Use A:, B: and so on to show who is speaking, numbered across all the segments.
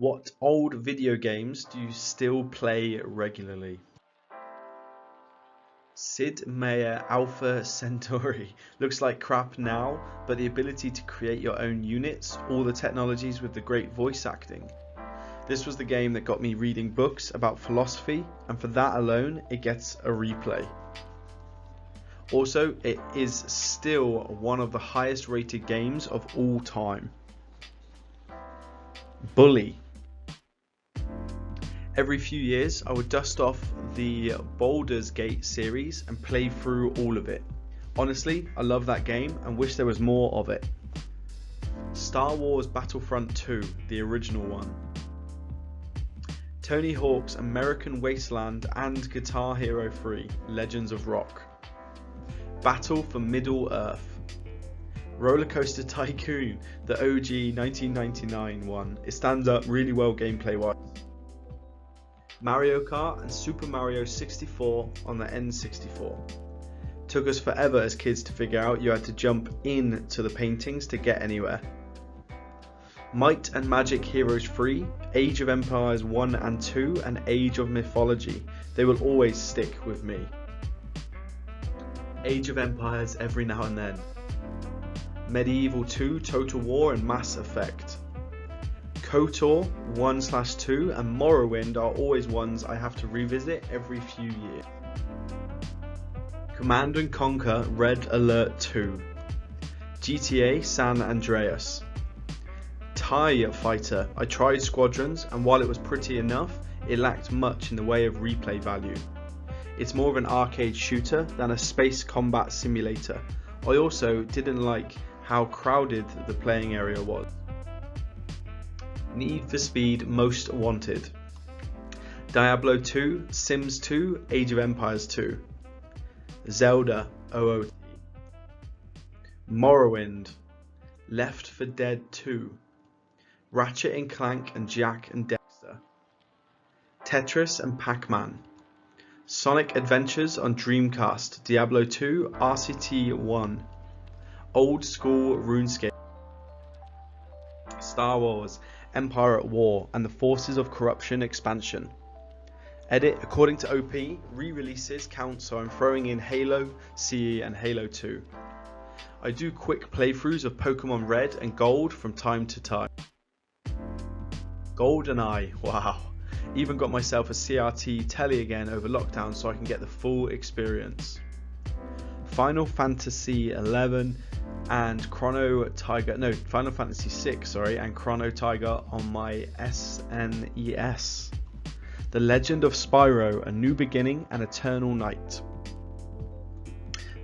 A: What old video games do you still play regularly? Sid Meier Alpha Centauri looks like crap now, but the ability to create your own units, all the technologies with the great voice acting. This was the game that got me reading books about philosophy, and for that alone, it gets a replay. Also, it is still one of the highest rated games of all time. Bully. Every few years, I would dust off the Baldur's Gate series and play through all of it. Honestly, I love that game and wish there was more of it. Star Wars Battlefront 2, the original one. Tony Hawk's American Wasteland and Guitar Hero 3, Legends of Rock. Battle for Middle-earth. Roller Coaster Tycoon, the OG 1999 one. It stands up really well gameplay wise. Mario Kart and Super Mario 64 on the N64. Took us forever as kids to figure out you had to jump into the paintings to get anywhere. Might and Magic Heroes 3, Age of Empires 1 and 2 and Age of Mythology. They will always stick with me. Age of Empires every now and then. Medieval 2, Total War and Mass Effect. KOTOR 1/2 and Morrowind are always ones I have to revisit every few years. Command & Conquer Red Alert 2. GTA San Andreas. TIE Fighter. I tried Squadrons and while it was pretty enough, it lacked much in the way of replay value. It's more of an arcade shooter than a space combat simulator. I also didn't like how crowded the playing area was. Need for Speed Most Wanted. Diablo 2, Sims 2, Age of Empires 2. Zelda OOT. Morrowind. Left 4 Dead 2. Ratchet & Clank and Jak and Daxter. Tetris and Pac-Man. Sonic Adventures on Dreamcast, Diablo 2, RCT 1. Old School RuneScape. Star Wars, Empire at War and the Forces of Corruption expansion. Edit, according to OP, re-releases count, so I'm throwing in Halo, CE and Halo 2. I do quick playthroughs of Pokemon Red and Gold from time to time. GoldenEye, wow. Even got myself a CRT telly again over lockdown so I can get the full experience. Final Fantasy 11 and Final Fantasy 6, and Chrono Tiger on my SNES. The Legend of Spyro, A New Beginning and Eternal Night.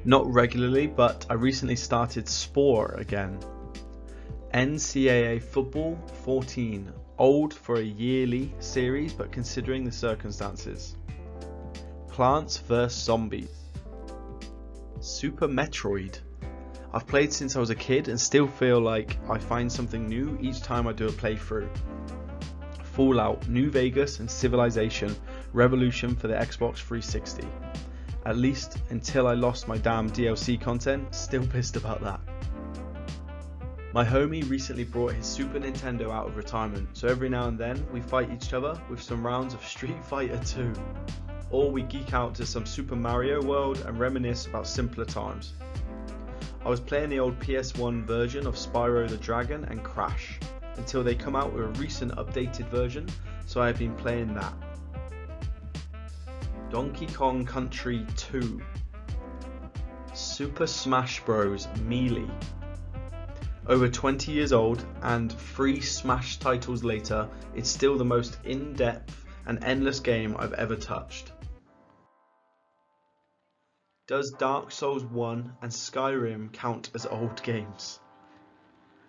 A: Not regularly, but I recently started Spore again. NCAA Football 14. Old for a yearly series, but considering the circumstances. Plants vs Zombies. Super Metroid. I've played since I was a kid and still feel like I find something new each time I do a playthrough. Fallout, New Vegas and Civilization Revolution for the Xbox 360. At least until I lost my damn DLC content, still pissed about that. My homie recently brought his Super Nintendo out of retirement, so every now and then we fight each other with some rounds of Street Fighter 2. Or we geek out to some Super Mario World and reminisce about simpler times. I was playing the old PS1 version of Spyro the Dragon and Crash, until they come out with a recent updated version, so I have been playing that. Donkey Kong Country 2. Super Smash Bros. Melee. Over 20 years old and 3 Smash titles later, it's still the most in-depth and endless game I've ever touched. Does Dark Souls 1 and Skyrim count as old games?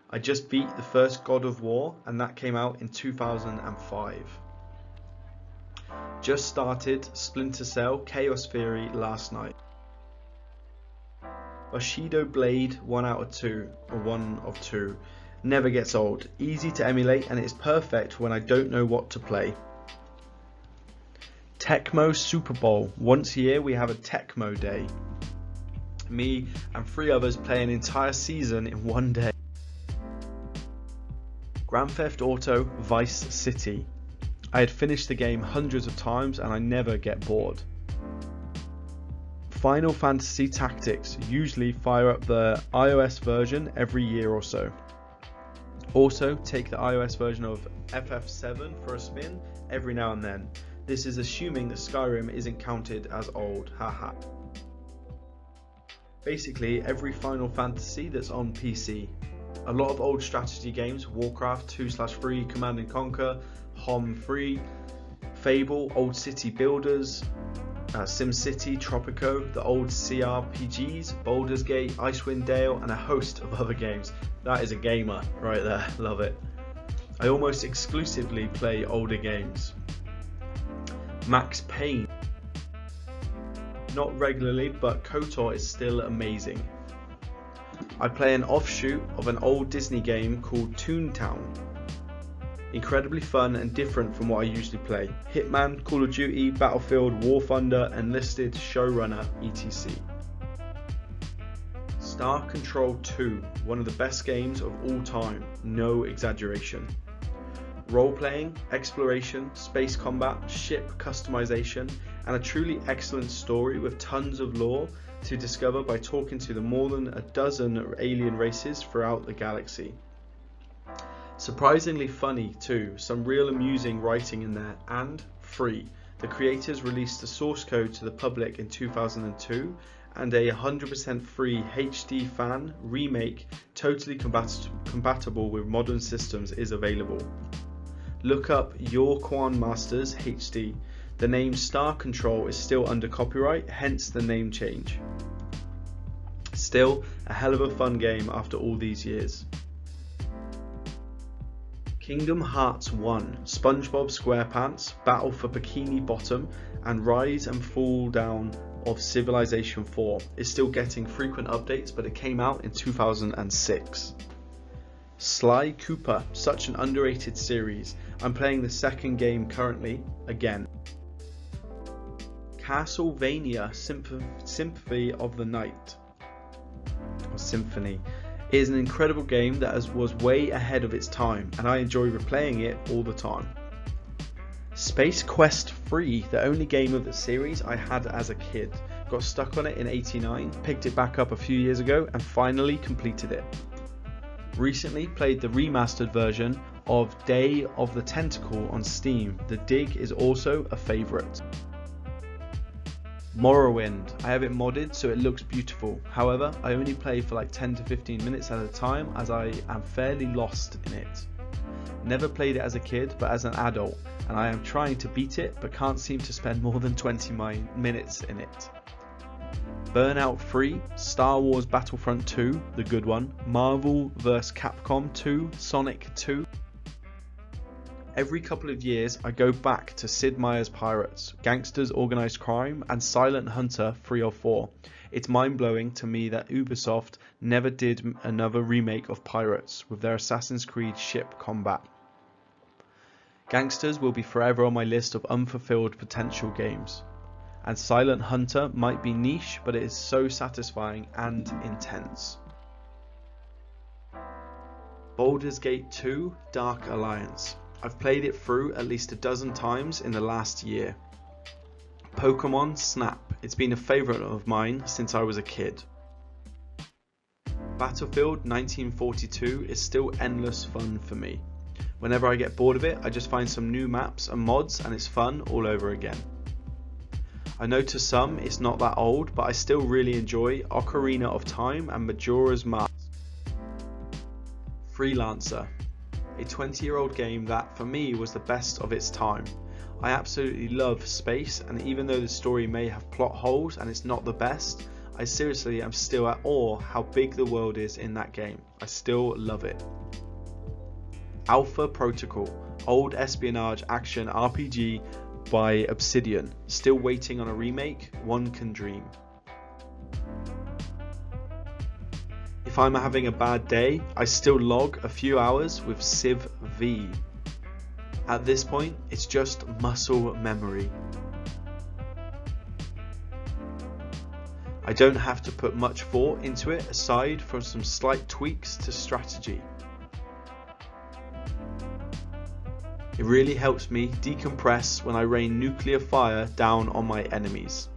A: I just beat the first God of War and that came out in 2005. Just started Splinter Cell Chaos Theory last night. Bushido Blade 1 out of 2, or 1 of 2. Never gets old, easy to emulate and it's perfect when I don't know what to play. Tecmo Super Bowl. Once a year we have a Tecmo Day. Me and 3 others play an entire season in one day. Grand Theft Auto Vice City. I had finished the game hundreds of times and I never get bored. Final Fantasy Tactics, usually fire up the iOS version every year or so. Also take the iOS version of FF7 for a spin every now and then. This is assuming that Skyrim isn't counted as old, haha. Basically every Final Fantasy that's on PC. A lot of old strategy games, Warcraft 2/3, Command & Conquer, HOM 3, Fable, Old City Builders, SimCity, Tropico, the old CRPGs, Baldur's Gate, Icewind Dale, and a host of other games. That is a gamer right there, love it. I almost exclusively play older games. Max Payne. Not regularly, but KOTOR is still amazing. I play an offshoot of an old Disney game called Toontown. Incredibly fun and different from what I usually play. Hitman, Call of Duty, Battlefield, War Thunder, Enlisted, Showrunner, etc. Star Control 2, one of the best games of all time, no exaggeration. Role-playing, exploration, space combat, ship customization, and a truly excellent story with tons of lore to discover by talking to the more than a dozen alien races throughout the galaxy. Surprisingly funny too, some real amusing writing in there, and free. The creators released the source code to the public in 2002, and a 100% free HD fan remake totally compatible with modern systems is available. Look up Your Quan Masters HD. The name Star Control is still under copyright, hence the name change. Still a hell of a fun game after all these years. Kingdom Hearts 1, SpongeBob SquarePants, Battle for Bikini Bottom, and Rise and Fall Down of Civilization 4 is still getting frequent updates, but it came out in 2006. Sly Cooper, such an underrated series. I'm playing the second game currently, again. Castlevania Symphony of the Night, or Symphony, is an incredible game that was way ahead of its time, and I enjoy replaying it all the time. Space Quest 3, the only game of the series I had as a kid. Got stuck on it in '89, picked it back up a few years ago, and finally completed it. Recently played the remastered version of Day of the Tentacle on Steam. The Dig is also a favourite. Morrowind, I have it modded so it looks beautiful. However, I only play for like 10 to 15 minutes at a time as I am fairly lost in it. Never played it as a kid but as an adult, and I am trying to beat it but can't seem to spend more than 20 minutes in it. Burnout 3, Star Wars Battlefront 2, the good one, Marvel vs Capcom 2, Sonic 2. Every couple of years I go back to Sid Meier's Pirates, Gangsters Organised Crime, and Silent Hunter 304. It's mind-blowing to me that Ubisoft never did another remake of Pirates with their Assassin's Creed ship combat. Gangsters will be forever on my list of unfulfilled potential games. And Silent Hunter might be niche, but it is so satisfying and intense. Baldur's Gate 2 Dark Alliance. I've played it through at least a dozen times in the last year. Pokemon Snap. It's been a favourite of mine since I was a kid. Battlefield 1942 is still endless fun for me. Whenever I get bored of it, I just find some new maps and mods and it's fun all over again. I know to some it's not that old, but I still really enjoy Ocarina of Time and Majora's Mask. Freelancer. A 20-year-old game that, for me, was the best of its time. I absolutely love space, and even though the story may have plot holes and it's not the best, I seriously am still at awe how big the world is in that game. I still love it. Alpha Protocol, old espionage action RPG by Obsidian. Still waiting on a remake, one can dream. If I'm having a bad day, I still log a few hours with Civ V. At this point, it's just muscle memory. I don't have to put much thought into it aside from some slight tweaks to strategy. It really helps me decompress when I rain nuclear fire down on my enemies.